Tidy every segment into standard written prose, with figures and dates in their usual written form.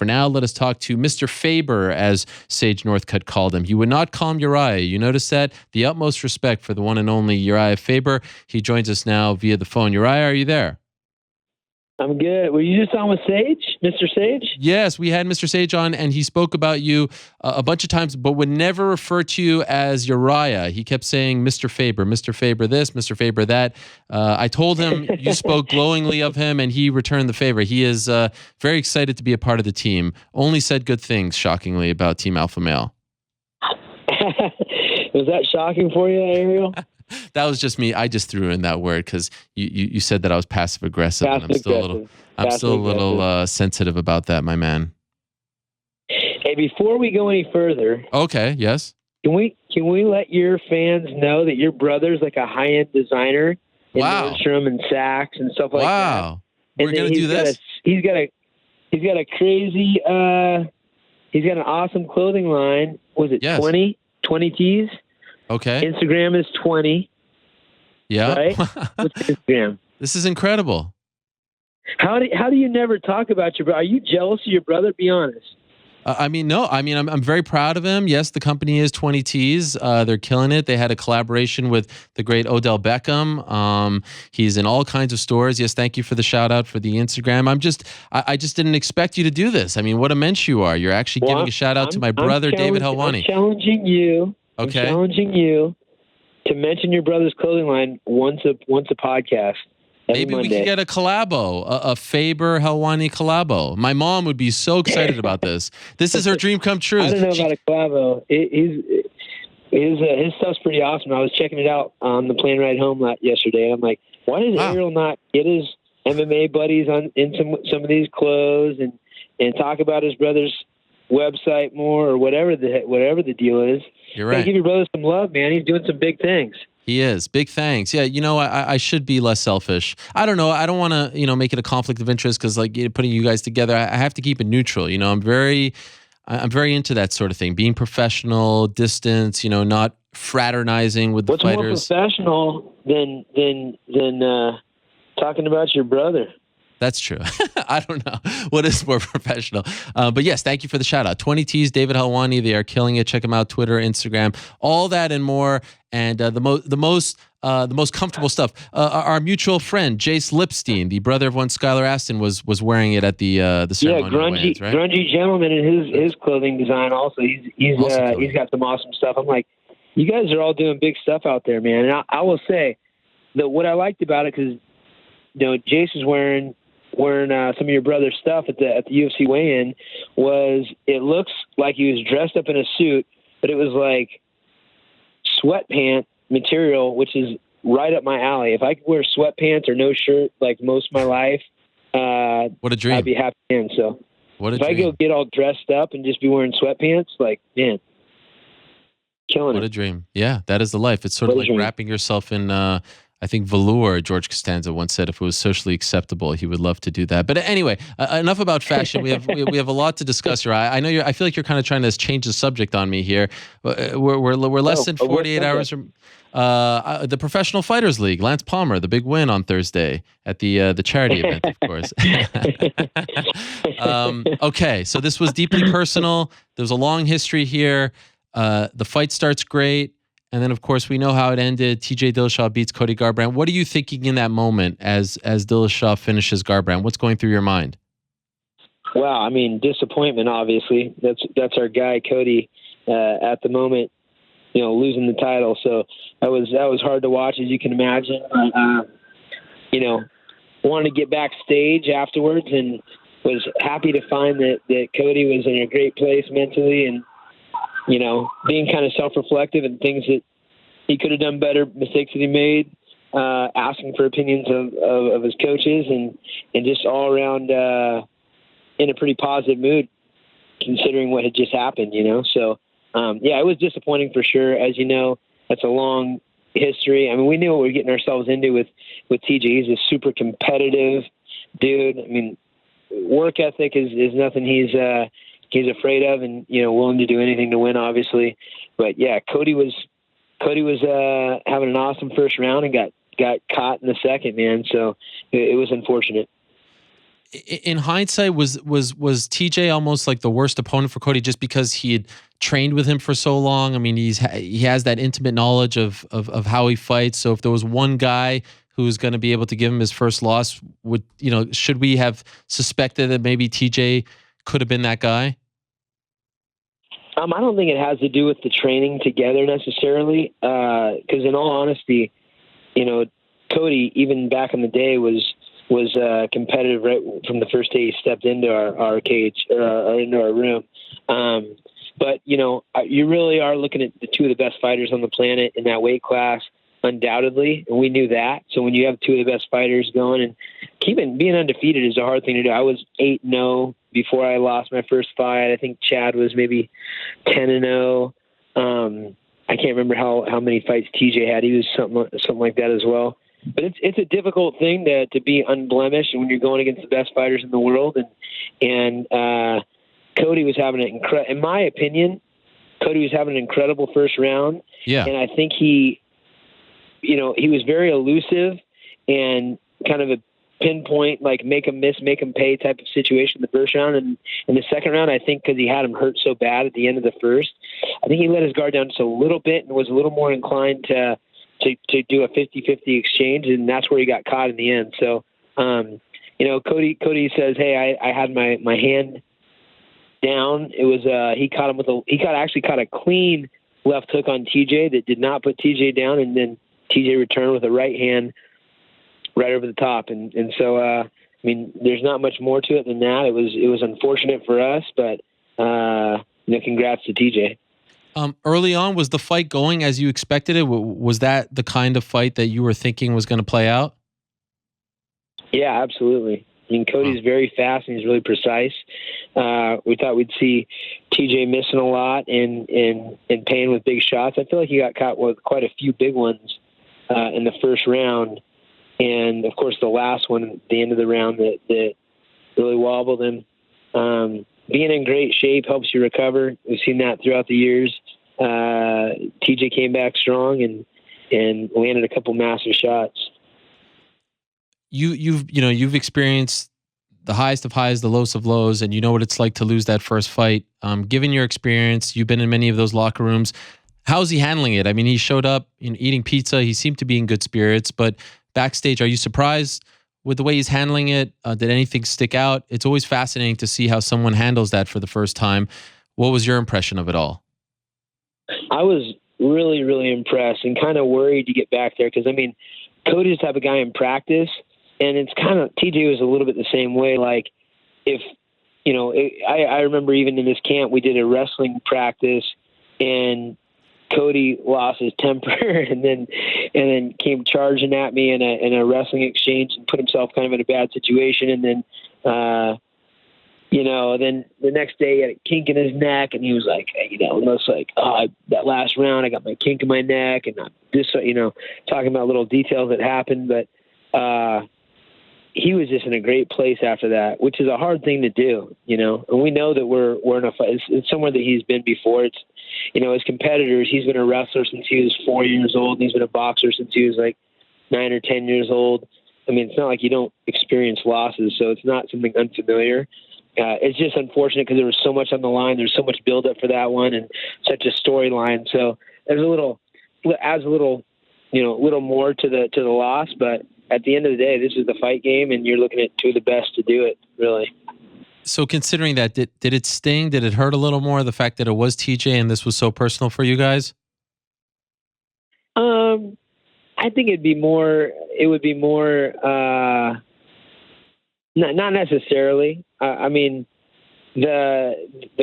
for now, let us talk to Mr. Faber, as Sage Northcutt called him. He would not call him Urijah. You notice that? The utmost respect for the one and only Urijah Faber. He joins us now via the phone. Urijah, are you there? I'm good. Were you just on with Sage, Mr. Sage? Yes, we had Mr. Sage on, and he spoke about you a bunch of times, but would never refer to you as Urijah. He kept saying Mr. Faber this, Mr. Faber that. I told him you spoke glowingly of him, and he returned the favor. He is very excited to be a part of the team. Only said good things, shockingly, about Team Alpha Male. Was that shocking for you, Ariel? That was just me. I just threw in that word because you said that I was passive aggressive, and I'm still a little sensitive about that, my man. Hey, before we go any further, okay, yes, can we let your fans know that your brother's like a high-end designer in Nordstrom and Saks and stuff like that? Wow, we're gonna do this. He's got a crazy. He's got an awesome clothing line. Was it 20 tees? Okay. Instagram is 20. Yeah. Right? What's Instagram? This is incredible. How do you never talk about your brother? Are you jealous of your brother? Be honest. No. I'm very proud of him. Yes, the company is 20 Tees. They're killing it. They had a collaboration with the great Odell Beckham. He's in all kinds of stores. Yes, thank you for the shout out for the Instagram. I just didn't expect you to do this. I mean, what a mensch you are. You're actually giving a shout out to my brother, David Helwani. I'm challenging you. Okay. I'm challenging you to mention your brother's clothing line once a podcast. Maybe we could get a collabo, a Faber Helwani collabo. My mom would be so excited about this. This is her dream come true. I don't know about a collabo. His stuff's pretty awesome. I was checking it out on the plane ride home yesterday. I'm like, why does Ariel not get his MMA buddies in some of these clothes and talk about his brother's website more, or whatever the deal is? You're right. Give your brother some love, man. He's doing some big things. He is. Big thanks. Yeah, I should be less selfish. I don't know. I don't want to, make it a conflict of interest because, putting you guys together, I have to keep it neutral. I'm very into that sort of thing. Being professional, distance, not fraternizing with the fighters. What's more professional than talking about your brother? That's true. I don't know what is more professional. But yes, thank you for the shout out. 20 Tees, David Helwani. They are killing it. Check them out. Twitter, Instagram, all that and more. And the most comfortable stuff. Our mutual friend Jace Lipstein, the brother of one Skylar Aston, was wearing it at the ceremony. Yeah, grungy gentleman in his clothing design. Also, he's got some awesome stuff. I'm like, you guys are all doing big stuff out there, man. And I will say that what I liked about it, because Jace is wearing some of your brother's stuff at the UFC weigh-in, was it looks like he was dressed up in a suit, but it was like sweatpant material, which is right up my alley. If I could wear sweatpants or no shirt like most of my life, what a dream! I'd be happy. So if I go get all dressed up and just be wearing sweatpants, man, killing it. What a dream! Yeah, that is the life. It's sort of like wrapping yourself in. I think velour, George Costanza once said, if it was socially acceptable, he would love to do that. But anyway, enough about fashion. We have a lot to discuss here. I know I feel like you're kind of trying to change the subject on me here. We're less than 48 hours from the Professional Fighters League. Lance Palmer, the big win on Thursday at the charity event, of course. Okay, so this was deeply personal. There's a long history here. The fight starts great. And then, of course, we know how it ended. TJ Dillashaw beats Cody Garbrandt. What are you thinking in that moment as Dillashaw finishes Garbrandt? What's going through your mind? Well, disappointment, obviously. That's our guy, Cody, at the moment, losing the title. So that was hard to watch, as you can imagine. Wanted to get backstage afterwards and was happy to find that Cody was in a great place mentally and, being kind of self-reflective and things that he could have done better, mistakes that he made, asking for opinions of his coaches and just all around in a pretty positive mood considering what had just happened, So, it was disappointing for sure. As you know, that's a long history. We knew what we were getting ourselves into with TJ. He's a super competitive dude. Work ethic is nothing he's afraid of, and willing to do anything to win, obviously. But yeah, Cody was having an awesome first round and got caught in the second, man. So it was unfortunate. in hindsight, was TJ almost like the worst opponent for Cody just because he had trained with him for so long? I mean, he has that intimate knowledge of how he fights. So if there was one guy who's going to be able to give him his first loss, should we have suspected that maybe TJ could have been that guy? I don't think it has to do with the training together necessarily, because in all honesty, Cody, even back in the day, was competitive right from the first day he stepped into our cage or into our room. But you really are looking at the two of the best fighters on the planet in that weight class, undoubtedly, and we knew that. So when you have two of the best fighters going, and being undefeated is a hard thing to do. I was 8-0 before I lost my first fight. I think Chad was maybe 10-0. I can't remember how many fights TJ had. He was something like that as well. But it's a difficult thing to be unblemished when you're going against the best fighters in the world. And Cody was having in my opinion, Cody was having an incredible first round. Yeah. And I think he was very elusive and kind of a pinpoint, like make him miss, make him pay type of situation in the first round. And in the second round, I think because he had him hurt so bad at the end of the first, I think he let his guard down just a little bit and was a little more inclined to do a 50-50 exchange, and that's where he got caught in the end. So, Cody says, "Hey, I had my hand down." It was he actually caught a clean left hook on TJ that did not put TJ down, and then TJ returned with a right hand right over the top, and so there's not much more to it than that. It was unfortunate for us, but congrats to TJ. Early on, was the fight going as you expected it? Was that the kind of fight that you were thinking was going to play out? Yeah, absolutely. Cody's very fast and he's really precise. We thought we'd see TJ missing a lot and paying with big shots. I feel like he got caught with quite a few big ones in the first round. And, of course, the last one at the end of the round that really wobbled him. Being in great shape helps you recover. We've seen that throughout the years. TJ came back strong and landed a couple massive shots. You've experienced the highest of highs, the lowest of lows, and you know what it's like to lose that first fight. Given your experience, you've been in many of those locker rooms. How's he handling it? I mean, he showed up eating pizza. He seemed to be in good spirits, but backstage, are you surprised with the way he's handling it? Did anything stick out? It's always fascinating to see how someone handles that for the first time. What was your impression of it all? I was really, really impressed and kind of worried to get back there because, Cody's the type of guy in practice, and it's kind of, TJ was a little bit the same way. Like, if, I remember even in this camp, we did a wrestling practice, and Cody lost his temper and then came charging at me in a wrestling exchange and put himself kind of in a bad situation. And then, then the next day he had a kink in his neck and he was like, almost like, that last round I got my kink in my neck and this, talking about little details that happened. But he was just in a great place after that, which is a hard thing to do, and we know that we're in a fight. It's somewhere that he's been before. It's, as competitors, he's been a wrestler since he was 4 years old, and he's been a boxer since he was like 9 or 10 years old. It's not like you don't experience losses, so it's not something unfamiliar. It's just unfortunate because there was so much on the line. There's so much buildup for that one and such a storyline. So there's adds a little more to the loss, but at the end of the day, this is the fight game, and you're looking at two of the best to do it, really. So considering that, did it sting? Did it hurt a little more, the fact that it was TJ and this was so personal for you guys? I think it would be more, not necessarily. The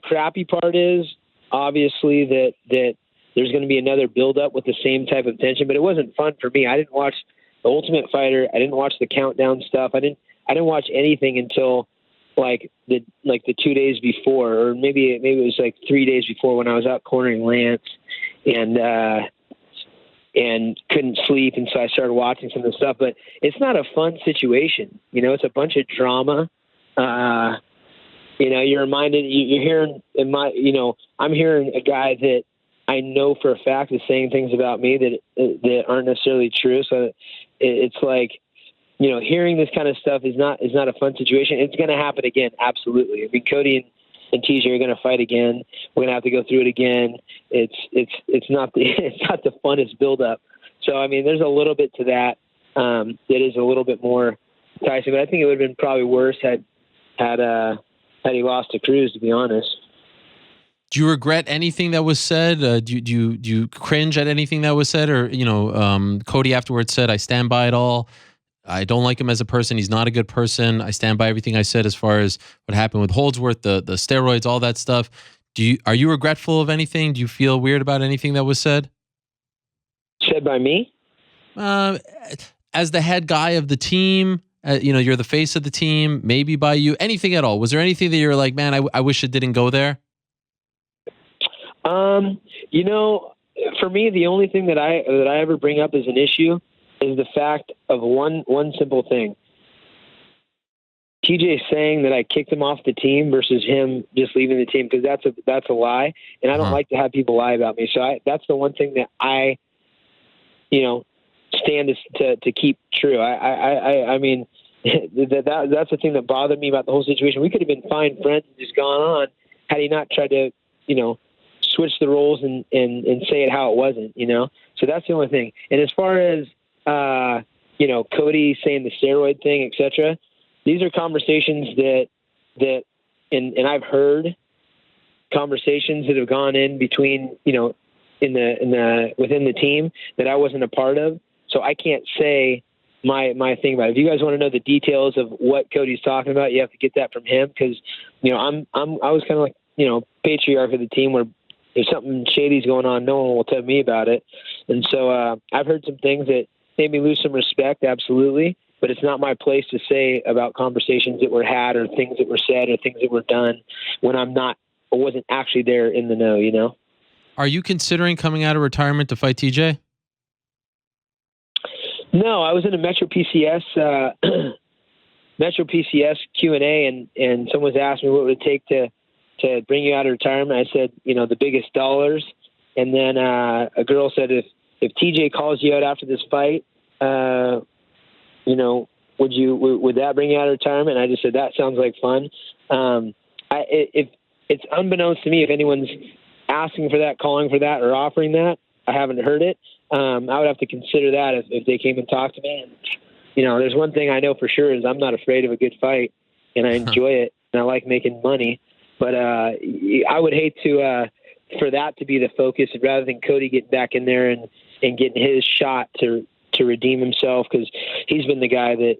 crappy part is obviously that there's going to be another build-up with the same type of tension, but it wasn't fun for me. I didn't watch The Ultimate Fighter. I didn't watch the countdown stuff. I didn't watch anything until like the 2 days before, or maybe it was like 3 days before when I was out cornering Lance and couldn't sleep. And so I started watching some of the stuff, but it's not a fun situation. It's a bunch of drama. You're reminded, you're hearing I'm hearing a guy that I know for a fact is saying things about me that aren't necessarily true. So it's like, hearing this kind of stuff is not a fun situation. It's going to happen again. Absolutely. I mean, Cody and TJ are going to fight again. We're going to have to go through it again. It's not the funnest build up. So, I mean, there's a little bit to that. That is a little bit more enticing, but I think it would have been probably worse had he lost to Cruz, to be honest. Do you regret anything that was said? Do you cringe at anything that was said? Or, Cody afterwards said, "I stand by it all. I don't like him as a person. He's not a good person. I stand by everything I said as far as what happened with Holdsworth, the steroids, all that stuff." Are you regretful of anything? Do you feel weird about anything that was said? Said by me? As the head guy of the team, you're the face of the team, maybe by you, anything at all. Was there anything that you're like, man, I wish it didn't go there? For me, the only thing that I ever bring up as an issue is the fact of one simple thing. TJ saying that I kicked him off the team versus him just leaving the team, because that's a lie, and I don't like to have people lie about me. So that's the one thing that I, stand to keep true. I mean, that's the thing that bothered me about the whole situation. We could have been fine friends and just gone on had he not tried to, switch the roles and say it how it wasn't, So that's the only thing. And as far as, Cody saying the steroid thing, etc., these are conversations that and I've heard conversations that have gone in between, within the team that I wasn't a part of. So I can't say my thing about it. If you guys want to know the details of what Cody's talking about, you have to get that from him, because, I was kind of like, patriarch of the team, where if something shady's going on, no one will tell me about it. And so I've heard some things that made me lose some respect, absolutely, but it's not my place to say about conversations that were had or things that were said or things that were done when I wasn't actually there in the know, Are you considering coming out of retirement to fight TJ? No, I was in a Metro PCS Q&A, and someone's asked me what would it take to bring you out of retirement. I said, the biggest dollars. And then a girl said, if TJ calls you out after this fight, would that bring you out of retirement? And I just said, that sounds like fun. If it's unbeknownst to me, if anyone's asking for that, calling for that, or offering that, I haven't heard it. I would have to consider that if they came and talked to me. And, there's one thing I know for sure is I'm not afraid of a good fight, and I enjoy it, and I like making money. But I would hate for that to be the focus, rather than Cody getting back in there and getting his shot to redeem himself, because he's been the guy that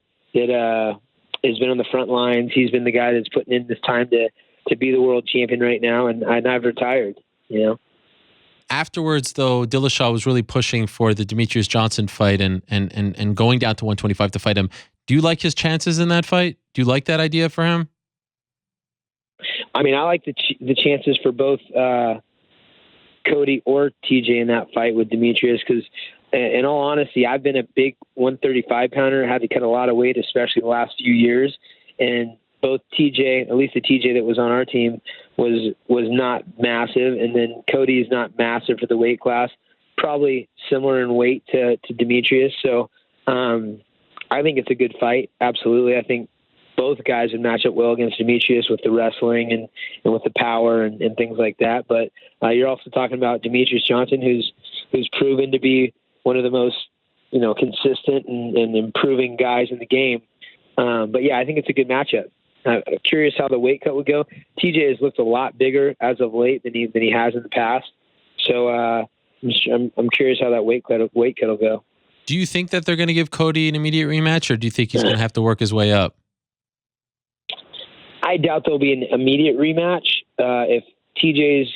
has been on the front lines. He's been the guy that's putting in this time to be the world champion right now, and I've retired, Afterwards, though, Dillashaw was really pushing for the Demetrius Johnson fight and going down to 125 to fight him. Do you like his chances in that fight? Do you like that idea for him? I mean, I like the chances for both Cody or TJ in that fight with Demetrius, because in all honesty, I've been a big 135 pounder, had to cut a lot of weight, especially the last few years. And both TJ, at least the TJ that was on our team, was not massive. And then Cody is not massive for the weight class, probably similar in weight to Demetrius. So I think it's a good fight. Absolutely. I think both guys would match up well against Demetrius with the wrestling and with the power and things like that. But you're also talking about Demetrius Johnson, who's proven to be one of the most, consistent and improving guys in the game. But yeah, I think it's a good matchup. I'm curious how the weight cut would go. TJ has looked a lot bigger as of late than he has in the past. So I'm curious how that weight cut will go. Do you think that they're going to give Cody an immediate rematch, or do you think he's going to have to work his way up? I doubt there'll be an immediate rematch. If TJ's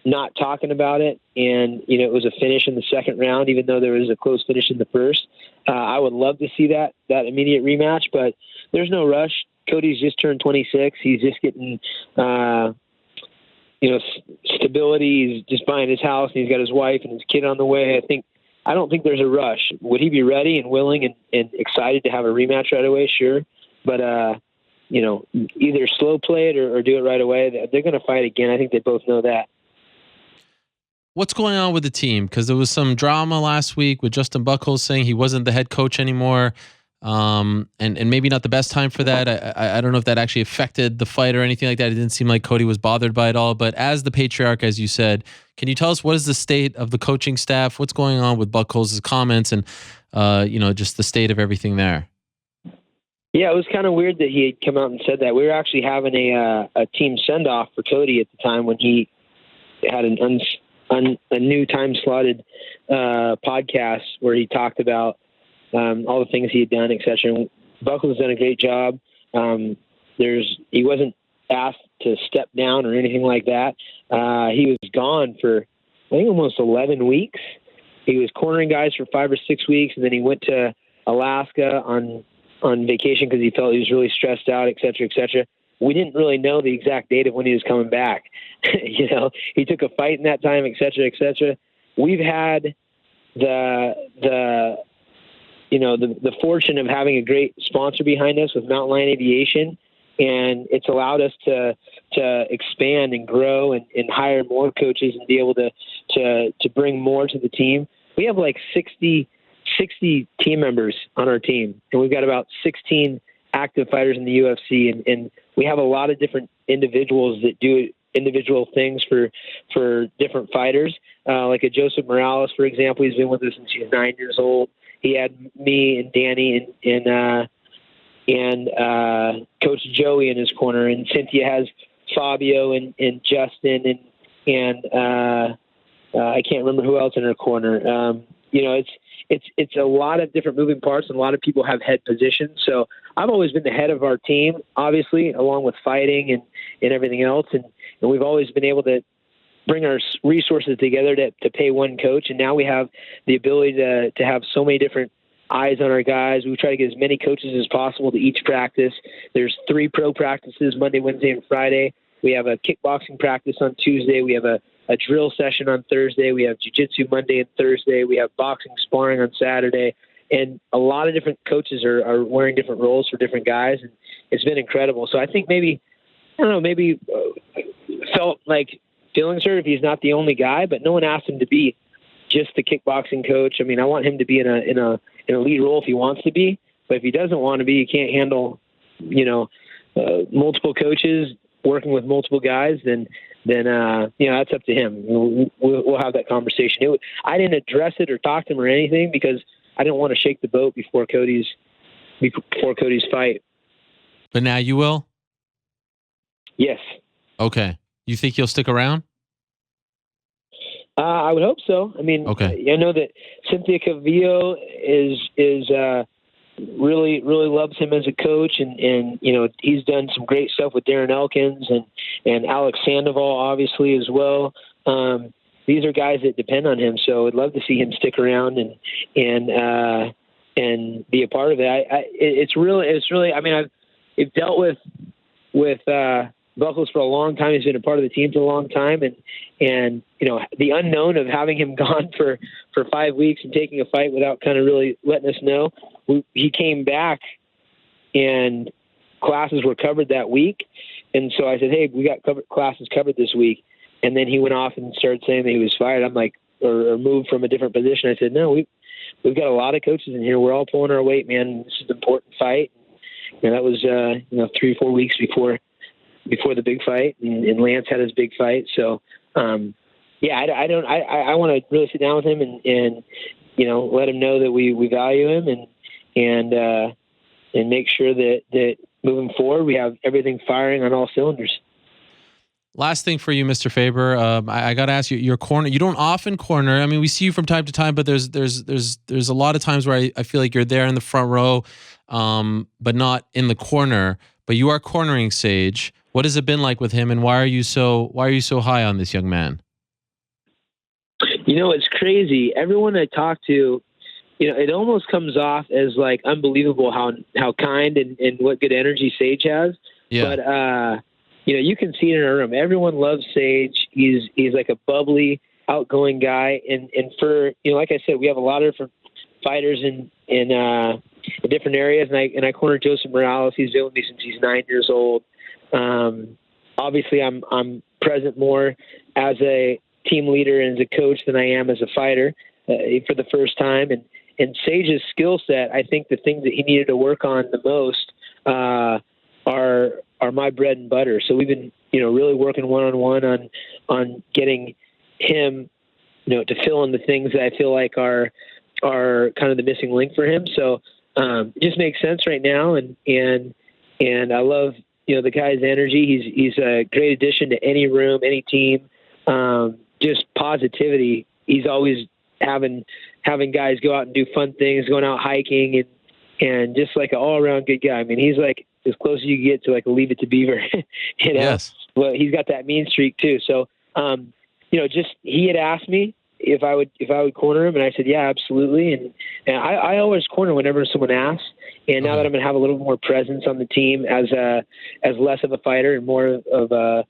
not talking about it and, it was a finish in the second round, even though there was a close finish in the first, I would love to see that immediate rematch, but there's no rush. Cody's just turned 26. He's just getting, stability. He's just buying his house, and he's got his wife and his kid on the way. I don't think there's a rush. Would he be ready and willing and excited to have a rematch right away? Sure. But, either slow play it or do it right away. They're going to fight again. I think they both know that. What's going on with the team? Because there was some drama last week with Justin Buchholz saying he wasn't the head coach anymore. and maybe not the best time for that. I don't know if that actually affected the fight or anything like that. It didn't seem like Cody was bothered by it all. But as the patriarch, as you said, can you tell us what is the state of the coaching staff? What's going on with Buckles' comments and just the state of everything there? Yeah, it was kind of weird that he had come out and said that. We were actually having a team send off for Cody at the time when he had a new time slotted podcast where he talked about all the things he had done, etc. Buckles has done a great job. He wasn't asked to step down or anything like that. He was gone for, I think, almost 11 weeks. He was cornering guys for 5 or 6 weeks, and then he went to Alaska on vacation because he felt he was really stressed out, et cetera, et cetera. We didn't really know the exact date of when he was coming back. He took a fight in that time, et cetera, et cetera. We've had the fortune of having a great sponsor behind us with Mountain Lion Aviation, and it's allowed us to expand and grow and hire more coaches and be able to bring more to the team. We have like 60 team members on our team, and we've got about 16 active fighters in the UFC, and we have a lot of different individuals that do individual things for different fighters. Like a Joseph Morales, for example, he's been with us since he's 9 years old. He had me and Danny and Coach Joey in his corner, and Cynthia has Fabio and Justin and I can't remember who else in her corner. It's a lot of different moving parts, and a lot of people have head positions. So I've always been the head of our team, obviously, along with fighting and everything else, and we've always been able to bring our resources together to pay one coach. And now we have the ability to have so many different eyes on our guys. We try to get as many coaches as possible to each practice. There's 3 pro practices, Monday, Wednesday, and Friday. We have a kickboxing practice on Tuesday. We have a drill session on Thursday. We have jiu-jitsu Monday and Thursday. We have boxing sparring on Saturday. And a lot of different coaches are wearing different roles for different guys. And it's been incredible. So I think maybe felt like feelings hurt if he's not the only guy, but no one asked him to be just the kickboxing coach. I mean, I want him to be in an elite role if he wants to be, but if he doesn't want to be, he can't handle, multiple coaches working with multiple guys, then that's up to him. We'll have that conversation. I didn't address it or talk to him or anything because I didn't want to shake the boat before Cody's fight. But now you will? Yes. Okay. You think he'll stick around? I would hope so. I mean, okay. I know that Cynthia Calvillo is really loves him as a coach, and he's done some great stuff with Darren Elkins and Alex Sandoval obviously as well. These are guys that depend on him, so I'd love to see him stick around and be a part of it. It's really. I mean, I've dealt with Buckles for a long time. He's been a part of the team for a long time, and the unknown of having him gone for 5 weeks and taking a fight without kind of really letting us know. He came back and classes were covered that week, and so I said, "Hey, we got classes covered this week." And then he went off and started saying that he was fired. I'm like, or moved from a different position. I said, "No, we've got a lot of coaches in here. We're all pulling our weight, man. This is an important fight." And that was 3 or 4 weeks before the big fight, and Lance had his big fight. So, I want to really sit down with him and let him know that we value him and make sure that moving forward, we have everything firing on all cylinders. Last thing for you, Mr. Faber, I got to ask you, your corner. You don't often corner. I mean, we see you from time to time, but there's a lot of times where I feel like you're there in the front row, but not in the corner. But you are cornering Sage. What has it been like with him, and why are you so high on this young man? It's crazy. Everyone I talk to, it almost comes off as like unbelievable how kind and what good energy Sage has. Yeah. But you can see it in our room. Everyone loves Sage. He's like a bubbly, outgoing guy. And for like I said, we have a lot of different fighters in different areas. And I cornered Joseph Morales. He's been with me since he's 9 years old. Obviously, I'm present more as a team leader and as a coach than I am as a fighter for the first time. And and Sage's skill set, I think the things that he needed to work on the most are my bread and butter. So we've been, really working one-on-one on getting him, to fill in the things that I feel like are kind of the missing link for him. So it just makes sense right now. And I love, the guy's energy. He's a great addition to any room, any team. Just positivity. He's always having guys go out and do fun things, going out hiking and just like an all around good guy. I mean, he's like as close as you can get to like a Leave It to Beaver, Yes. Well, he's got that mean streak too. So, just he had asked me if I would corner him, and I said, yeah, absolutely. And I always corner whenever someone asks. And now that I'm going to have a little more presence on the team as less of a fighter and more of a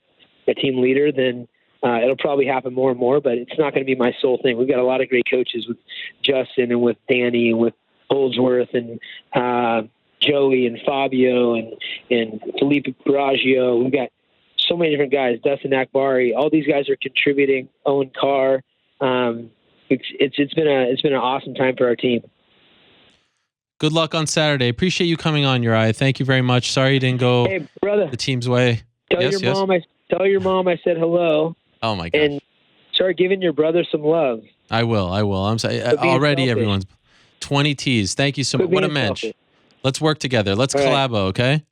team leader, then it'll probably happen more and more. But it's not going to be my sole thing. We've got a lot of great coaches with Justin and with Danny and with Holdsworth and Joey and Fabio and Felipe Barraggio. We've got so many different guys. Dustin Akbari. All these guys are contributing. Owen Carr. It's been an awesome time for our team. Good luck on Saturday. Appreciate you coming on, Uriah. Thank you very much. Sorry you didn't go hey, brother, the team's way. Tell your mom I said hello. Oh my God. And start giving your brother some love. I will. I'm sorry. Already everyone's 20 T's. Thank you so much. What a mensch. Let's work together. Let's collabo, okay?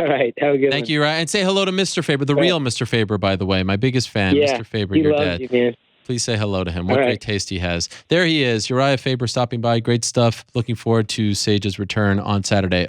All right. Have a good one. Thank you, Uriah. And say hello to Mr. Faber, the real Mr. Faber, by the way. My biggest fan, Mr. Faber, your dad. You, man. Please say hello to him. What great taste he has. There he is, Urijah Faber stopping by. Great stuff. Looking forward to Sage's return on Saturday.